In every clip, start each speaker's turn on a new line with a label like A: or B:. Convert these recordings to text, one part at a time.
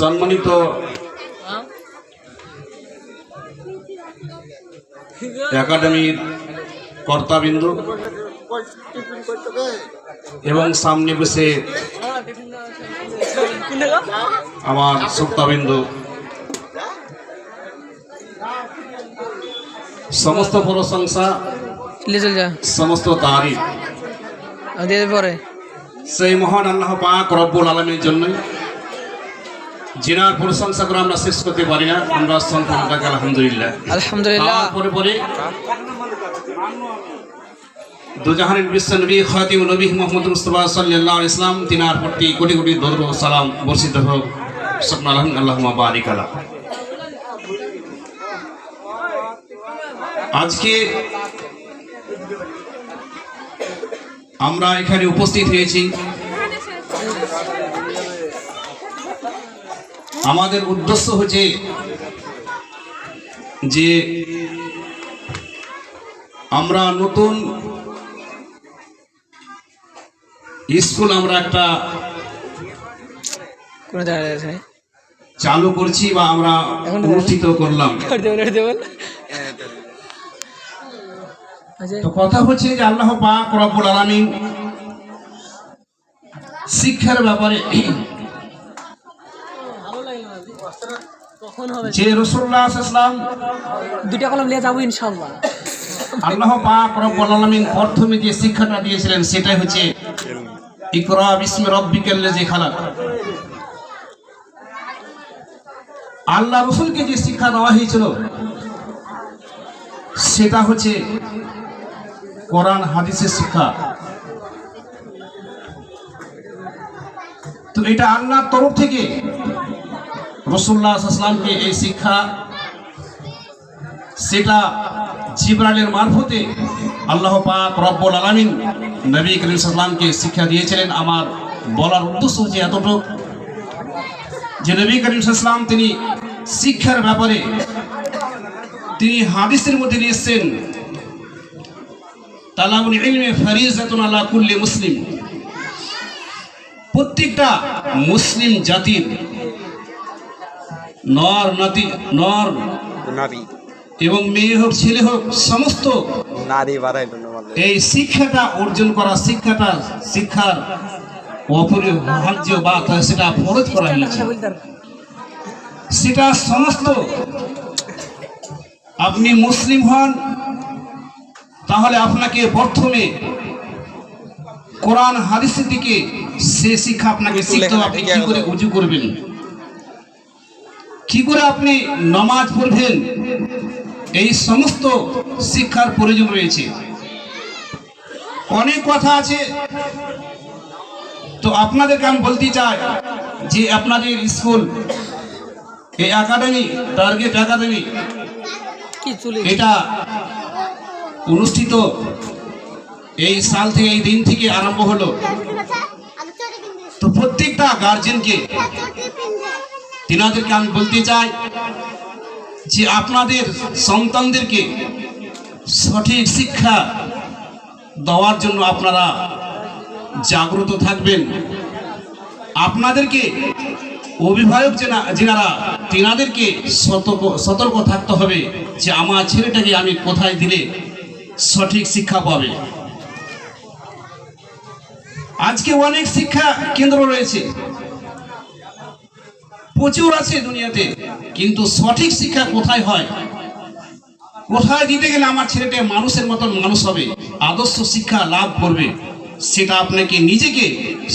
A: সম্মানিত একাডেমির কর্তাবিন্দু এবং সামনে বসে আমার শ্রোতাবিন্দু, সমস্ত প্রশংসা সমস্ত তারিফ সেই মহান আল্লাহ পাক রব্বুল আলামিনের জন্য, যিনার প্রশংসা করে আমরা শেষ করতে পারি না। আমরা সম্পূর্ণটাকে আলহামদুলিল্লাহ আলহামদুলিল্লাহ পরে দুজাহানের বিশ্বনবী খাতিমুন নবী মুহাম্মদ মুস্তাফা সাল্লাল্লাহু আলাইহি ওয়াসাল্লাম তিনার প্রতি কোটি কোটি দরুদ ও সালাম বর্ষিত হোক। সুবহানাল্লাহ, আল্লাহুম্মা বারিক আলা। আজকে আমরা এখানে উপস্থিত হয়েছি, আমাদের উদ্দেশ্য হচ্ছে যে আমরা নতুন স্কুল আমরা একটা চালু করছি বা আমরা অনুষ্ঠিত করলাম। তো কথা হচ্ছে যে আল্লাহ পাক রব্বুল আলামিন শিক্ষার ব্যাপারে যে রাসূলুল্লাহ সাল্লাল্লাহু আলাইহি ওয়াসাল্লাম
B: দুইটা কলম নিয়ে যাবো ইনশাআল্লাহ।
A: আল্লাহ পাক রব্বুল আলামিন প্রথমে যে শিক্ষাটা দিয়েছিলেন সেটাই হচ্ছে ইকরা বিসমি রাব্বিকাল্লাযী খালাক। আল্লাহ রাসূলকে যে শিক্ষা দেওয়া হয়েছিল সেটা হচ্ছে কোরআন হাদিসের শিক্ষা। তো এটা আল্লাহর তরফ থেকে রাসূলুল্লাহ সাল্লাল্লাহু আলাইহি ওয়াসাল্লামকে এই শিক্ষা, সেটা জিবরাইলের মারফতে আল্লাহ পাক রব্বুল আলামিন নবী করিম সাল্লাল্লাহু আলাইহি ওয়াসাল্লামকে শিক্ষা দিয়েছিলেন। আমার বলার উদ্দেশ্য হচ্ছে এতটুকু যে নবী করিম সাল্লাল্লাহু আলাইহি ওয়াসাল্লাম তিনি শিক্ষার ব্যাপারে তিনি হাদিসের মধ্যে নিয়েছেন, তালাবুল ইলমি ফরিজাতুন আলা কুল্লি মুসলিম। প্রত্যেকটা মুসলিম জাতির নর নারী এবং মেয়ে হোক ছেলে হোক সমস্ত এই শিক্ষাটা অর্জন করা, শিক্ষার অপরিহার্য বা সেটা ফরজ করা হয়েছে। সেটা সমস্ত আপনি মুসলিম হন তাহলে আপনাকে প্রথমে কোরআন হাদিসের দিকে সে শিক্ষা আপনাকে শিখতে হবে। আপনি কি করে ওযু করবেন, কি করে আপনি নামাজ পড়বেন, এই সমস্ত শিক্ষার প্রয়োজন রয়েছে। অনেক কথা আছে, তো আপনাদেরকে আমি বলতে চাই যে আপনাদের স্কুল এই একাডেমি, টার্গেট একাডেমি, এটা অনুষ্ঠিত এই সাল থেকে, এই দিন থেকে আরম্ভ হলো। তো প্রত্যেকটা গার্জেনকে তিনাদেরকে আমি বলতে চাই যে আপনাদের সন্তানদেরকে সঠিক শিক্ষা দেওয়ার জন্য আপনারা জাগ্রত থাকবেন। আপনাদেরকে অভিভাবক যেনারা তিনাদেরকে সতর্ক থাকতে হবে যে আমার ছেলেটাকে আমি কোথায় দিলে সঠিক শিক্ষা পাবে। আজকে অনেক শিক্ষা কেন্দ্র রয়েছে, প্রচুর আছে দুনিয়াতে, কিন্তু সঠিক শিক্ষা কোথায় হয়, কোথায় দিতে গেলে আমার ছেলেটা মানুষের মতন মানুষ হবে, আদর্শ শিক্ষা লাভ করবে, সেটা আপনাকে নিজেকে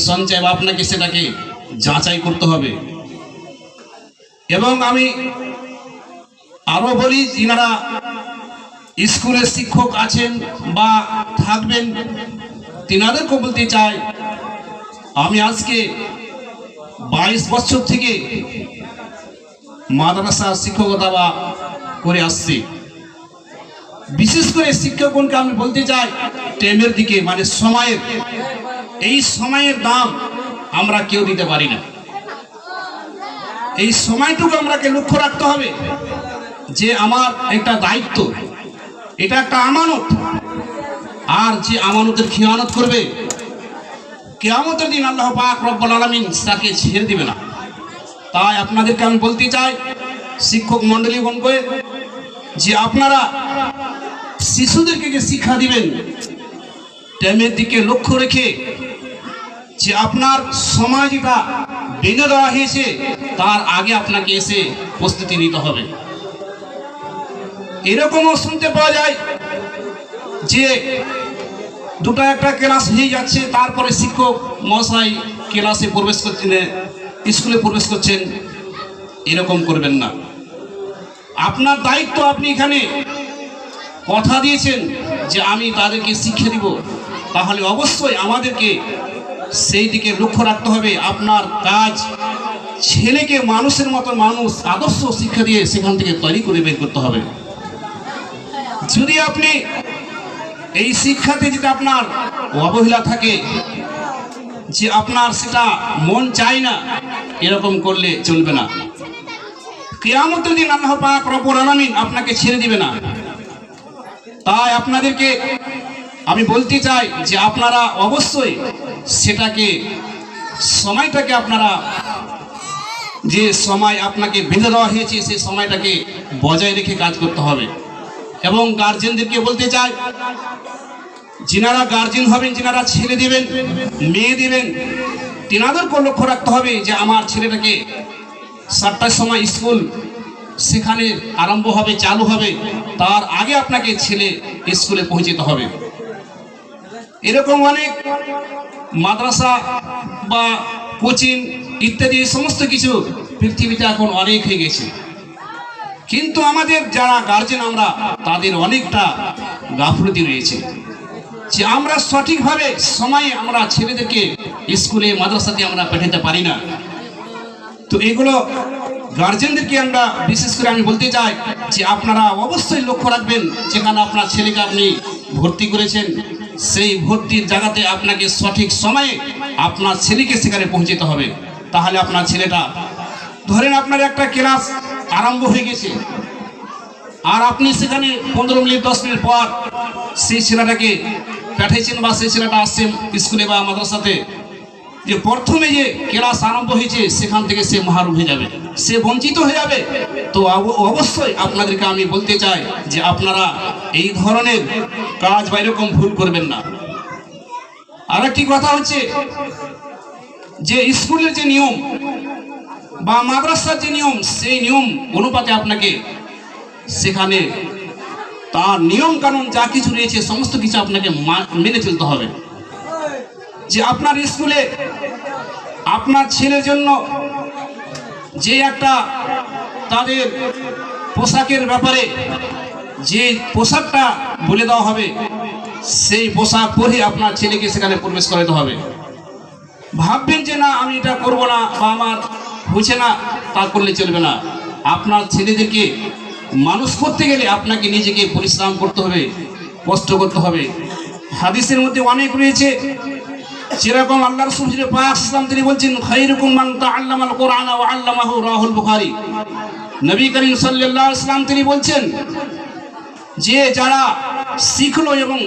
A: সঞ্চয় বা আপনাকে সেটাকে যাচাই করতে হবে। এবং আমি আরো বলি, যিনারা স্কুলের শিক্ষক আছেন বা থাকবেন তিনাদেরকে বলতে চাই, আমি আজকে 22 বছর থেকে মাদ্রাসা শিক্ষকতা করে আসছি। বিশেষ করে শিক্ষকগণকে আমি বলতে চাই, টাইমের দিকে মানে সময়ের, এই সময়ের দাম আমরা কেউ দিতে পারি না। এই সময়টুকু আমাকে লক্ষ্য রাখতে হবে যে আমার একটা দায়িত্ব, এটা একটা আমানত। আর যে আমানতের খিয়ানত করবে, কিয়ামতের দিন আল্লাহ পাক রব্বুল আলামিন তাকে ছেড়ে দিবে না। তাই আপনাদেরকে আমি বলতে চাই, শিক্ষক মণ্ডলীগণকে, যে আপনারা শিশুদেরকে যে শিক্ষা দিবেন টাইমের দিকে লক্ষ্য রেখে, যে আপনার সময় যেটা বেঁধে দেওয়া হয়েছে তার আগে আপনাকে এসে প্রস্তুতি নিতে হবে। এরকমও শুনতে পাওয়া যায় যে দুটো একটা ক্লাস হয়ে যাচ্ছে, তারপরে শিক্ষক মহাশয় ক্লাসে প্রবেশ করছেন, স্কুলে প্রবেশ করছেন। এরকম করবেন না। আপনার দায়িত্ব, আপনি এখানে কথা দিয়েছেন যে আমি তাদেরকে শিক্ষা দিব, তাহলে অবশ্যই আমাদেরকে সেই দিকে লক্ষ্য রাখতে হবে। আপনার কাজ ছেলেকে মানুষের মতো মানুষ আদর্শ শিক্ষা দিয়ে সেখান থেকে তৈরি করে বের করতে হবে। যদি আপনি এই শিক্ষাতে যদি আপনার অবহেলা থাকে, যে আপনার সেটা মন চায় না, এরকম করলে চলবে না। কিয়ামতের দিন আল্লাহ পাক রব্বুল আলামিন আপনাকে ছেড়ে দিবে না। তাই আপনাদেরকে আমি বলতে চাই যে আপনারা অবশ্যই সেটাকে, সময়টাকে আপনারা, যে সময় আপনাকে বেঁধে দেওয়া হয়েছে সেই সময়টাকে বজায় রেখে কাজ করতে হবে। এবং গার্জেনদেরকে বলতে চাই, যিনারা গার্জেন হবেন, যিনারা ছেলে দিবেন, মেয়ে দিবেন, তেনাদেরকে লক্ষ্য রাখতে হবে যে আমার ছেলেটাকে 7টার সময় স্কুল সেখানে আরম্ভ হবে, চালু হবে, তার আগে আপনাকে ছেলে স্কুলে পৌঁছতে হবে। এরকম অনেক মাদ্রাসা বা কোচিং ইত্যাদি সমস্ত কিছু পৃথিবীতে এখন অনেক হয়ে গেছে, কিন্তু আমাদের যারা গার্জেন আমরা তাদের অনেকটা গাফলতি রয়েছে, যে আমরা সঠিকভাবে সময়ে আমরা ছেলেদেরকে স্কুলে মাদ্রাসাতে আমরা পাঠাতে পারি না। তো এগুলো গার্জেনদেরকে আমরা বিশেষ করে আমি বলতে চাই যে আপনারা অবশ্যই লক্ষ্য রাখবেন, যেখানে আপনার ছেলেকে আপনি ভর্তি করেছেন সেই ভর্তির জায়গাতে আপনাকে সঠিক সময়ে আপনার ছেলেকে সেখানে পৌঁছতে হবে। তাহলে আপনার ছেলেটা, ধরেন আপনার একটা ক্লাস আরম্ভ হয়ে গেছে, আর আপনি সেখানে 15 মিনিট 10 মিনিট পর সেই ছেলেটাকে পাঠিয়েছেন বা সেই ছেলেটা আসছে স্কুলে বা মাদ্রাসাতে, যে প্রথমে যে ক্লাস আরম্ভ হয়েছে সেখান থেকে সে মাহরুম হয়ে যাবে, সে বঞ্চিত হয়ে যাবে। তো অবশ্যই আপনাদেরকে আমি বলতে চাই যে আপনারা এই ধরনের কাজ বা এরকম ভুল করবেন না। আর একটি কথা হচ্ছে যে স্কুলের যে নিয়ম বা মাদ্রাসার যে নিয়ম, সেই নিয়ম অনুপাতে আপনাকে সেখানে তার নিয়ম কানুন যা কিছু রয়েছে সমস্ত কিছু আপনাকে মেনে চলতে হবে। যে আপনার স্কুলে আপনার ছেলের জন্য যে একটা তাদের পোশাকের ব্যাপারে যে পোশাকটা বলে দেওয়া হবে, সেই পোশাক পরে আপনার ছেলেকে সেখানে প্রবেশ করাতে হবে। ভাববেন যে না আমি এটা করবো না বা আমার হচ্ছে না, তা করলে চলবে না। আপনার ছেলেদেরকে মানুষ করতে গেলে আপনাকে নিজেকে পরিশ্রম করতে হবে, কষ্ট করতে হবে। হাদিসের মধ্যে অনেক রয়েছে, যেরকম আল্লাহ রাসূল পাক সাল্লাল্লাহু তিনি বলছেন, খায়রুকুম মান তাআল্লামাল কুরআন ওয়া আল্লামাহু, রাহুল বুখারী। নবী করিম সাল্লাল্লাহু আলাইহি ওয়াসাল্লাম তিনি বলছেন যে যারা শিখলো এবং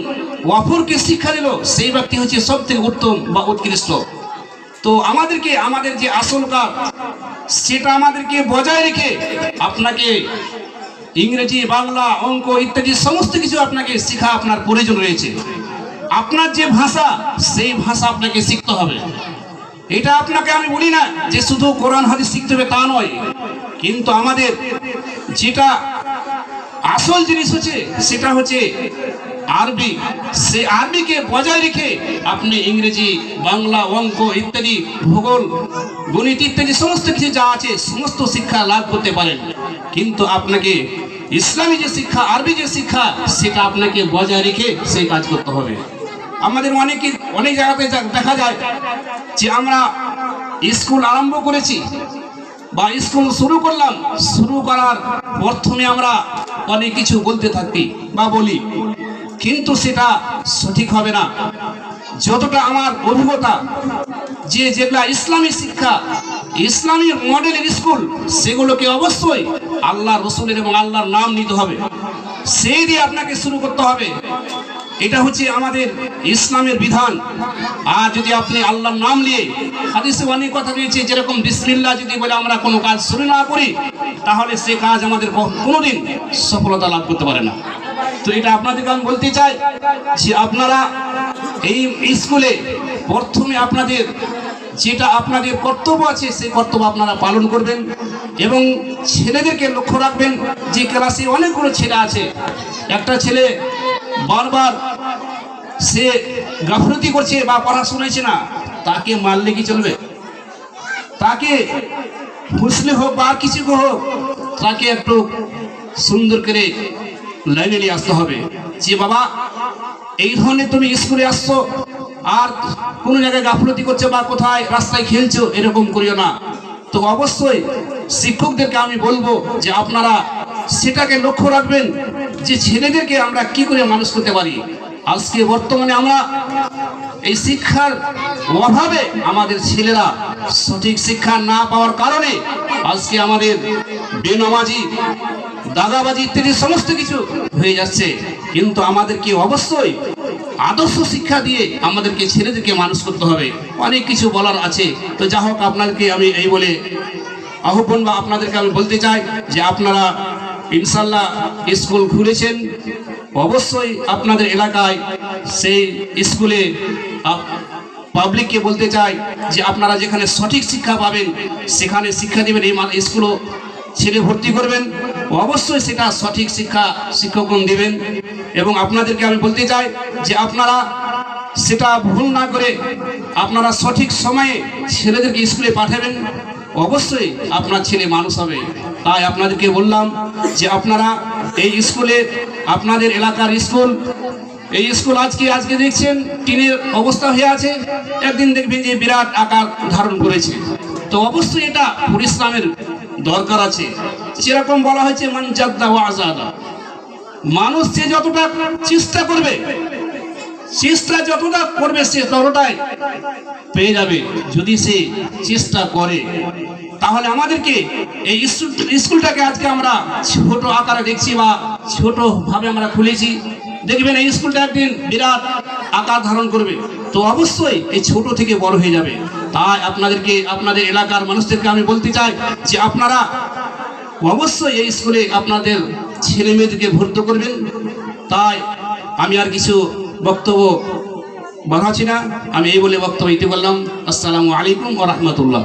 A: অপরকে শিক্ষা দিল সেই ব্যক্তি হচ্ছে সবথেকে উত্তম বা উৎকৃষ্ট। তো আমাদেরকে আমাদের যে আসল কাজ সেটা আমাদেরকে বজায় রেখে আপনাকে ইংরেজি, বাংলা, অঙ্ক ইত্যাদি সমস্ত কিছু আপনাকে শেখা আপনার প্রয়োজন রয়েছে। আপনার যে ভাষা সেই ভাষা আপনাকে শিখতে হবে। এটা আপনাকে আমি বলি না যে শুধু কোরআন হাদিস শিখতে হবে, তা নয়, কিন্তু আমাদের যেটা আসল জিনিস হচ্ছে সেটা হচ্ছে আরবি। সেই আরবিকে বজায় রেখে আপনি ইংরেজি, বাংলা, অঙ্ক ইত্যাদি, ভূগোল, গণিত ইত্যাদি সমস্ত কিছু যা আছে সমস্ত শিক্ষা লাভ করতে পারেন, কিন্তু আপনাকে ইসলামী যে শিক্ষা, আরবি যে শিক্ষা, সেটা আপনাকে বজায় রেখে সেই কাজ করতে হবে। আমাদের অনেক জায়গাতে দেখা যায় যে আমরা স্কুল আরম্ভ করেছি বা স্কুল শুরু করলাম, শুরু করার প্রথমে আমরা অনেক কিছু বলতে থাকি বা বলি, কিন্তু সেটা সঠিক হবে না। যতটা আমার অভিজ্ঞতা, যেগুলা ইসলামী শিক্ষা, ইসলামী মডেলের স্কুল, সেগুলোকে অবশ্যই আল্লাহ রসুলের এবং আল্লাহর নাম নিতে হবে, সেই দিয়ে আপনাকে শুরু করতে হবে। এটা হচ্ছে আমাদের ইসলামের বিধান। আর যদি আপনি আল্লাহর নাম নিয়ে, হাদিসে অনেক কথা রয়েছে, যেরকম বিসমিল্লাহ যদি বলে আমরা কোনো কাজ শুরু না করি, তাহলে সে কাজ আমাদের কোনোদিন সফলতা লাভ করতে পারে না। তো এটা আপনাদেরকে আমি বলতে চাই যে আপনারা এই স্কুলে প্রথমে আপনাদের যেটা আপনাদের কর্তব্য আছে, সেই কর্তব্য আপনারা পালন করবেন এবং ছেলেদেরকে লক্ষ্য রাখবেন যে ক্লাসে অনেকগুলো ছেলে আছে, একটা ছেলে বারবার সে গাফলতি করছে বা পড়াশোনা হচ্ছে না, তাকে মারলে কি চলবে? তাকে ফুসলে হোক বা আর কিছু হোক, তাকে একটু সুন্দর করে লাইনে নিয়ে আসতে হবে যে বাবা এই ধরনের তুমি স্কুলে আসছো আর কোনো জায়গায় গাফলতি করছো বা কোথায় রাস্তায় খেলছো, এরকম করিও না। তো অবশ্যই শিক্ষকদেরকে আমি বলবো যে আপনারা সেটাকে লক্ষ্য রাখবেন যে ছেলেদেরকে আমরা কি করে মানুষ করতে পারি। আজকে বর্তমানে আমরা এই শিক্ষার অভাবে আমাদের ছেলেরা সঠিক শিক্ষা না পাওয়ার কারণে আজকে আমাদের বেনামাজি, দাগাবাজি ইত্যাদি সমস্ত কিছু হয়ে যাচ্ছে। কিন্তু আমাদেরকে অবশ্যই আদর্শ শিক্ষা দিয়ে আমাদেরকে ছেলেদেরকে মানুষ করতে হবে। অনেক কিছু বলার আছে, তো যা হোক আপনাদেরকে আমি এই বলে আহ্বান বা আপনাদেরকে আমি বলতে চাই যে আপনারা ইনশাল্লাহ স্কুল খুলেছেন, অবশ্যই আপনাদের এলাকায় সেই স্কুলে পাবলিককে বলতে চাই যে আপনারা যেখানে সঠিক শিক্ষা পাবেন সেখানে শিক্ষা দেবেন, এই স্কুলও ছেলে ভর্তি করবেন, অবশ্যই সেটা সঠিক শিক্ষা শিক্ষকগণ দেবেন। এবং আপনাদেরকে আমি বলতে চাই যে আপনারা সেটা ভুল না করে আপনারা সঠিক সময়ে ছেলেদেরকে স্কুলে পাঠাবেন, অবশ্যই আপনার ছেলে মানুষ হবে। তাই আপনাদেরকে বললাম যে আপনারা এই স্কুলে, আপনাদের এলাকার স্কুল, এই স্কুল আজকে দেখছেন টিনের অবস্থা হয়ে আছে, একদিন দেখবেন যে বিরাট আকার ধারণ করেছে। তো অবশ্যই এটা পরিশ্রমের দরকার আছে। যেরকম বলা হয়েছে মান জাদ্দা ওয়া আযাদা, মানুষ যে যতটা চেষ্টা করবে সে ততটাই পেয়ে যাবে যদি সে চেষ্টা করে। তাহলে আমাদেরকে এই স্কুলটাকে আজকে আমরা ছোট আকারে দেখছি বা ছোট ভাবে আমরা খুলেছি, দেখবেন এই স্কুলটা একদিন বিরাট আকার ধারণ করবে, তো অবশ্যই এই ছোট থেকে বড় হয়ে যাবে। তাই আপনাদেরকে, আপনাদের এলাকার মানুষদেরকে আমি বলতে চাই যে আপনারা অবশ্যই এই স্কুলে আপনাদের ছেলে মেয়েদেরকে ভর্তি করবেন। তাই আমি আর কিছু বক্তব্য বাড়াচ্ছি না, আমি এই বলে বক্তব্য দিতে বললাম। আসসালামু আলাইকুম ওয়া রাহমাতুল্লাহ।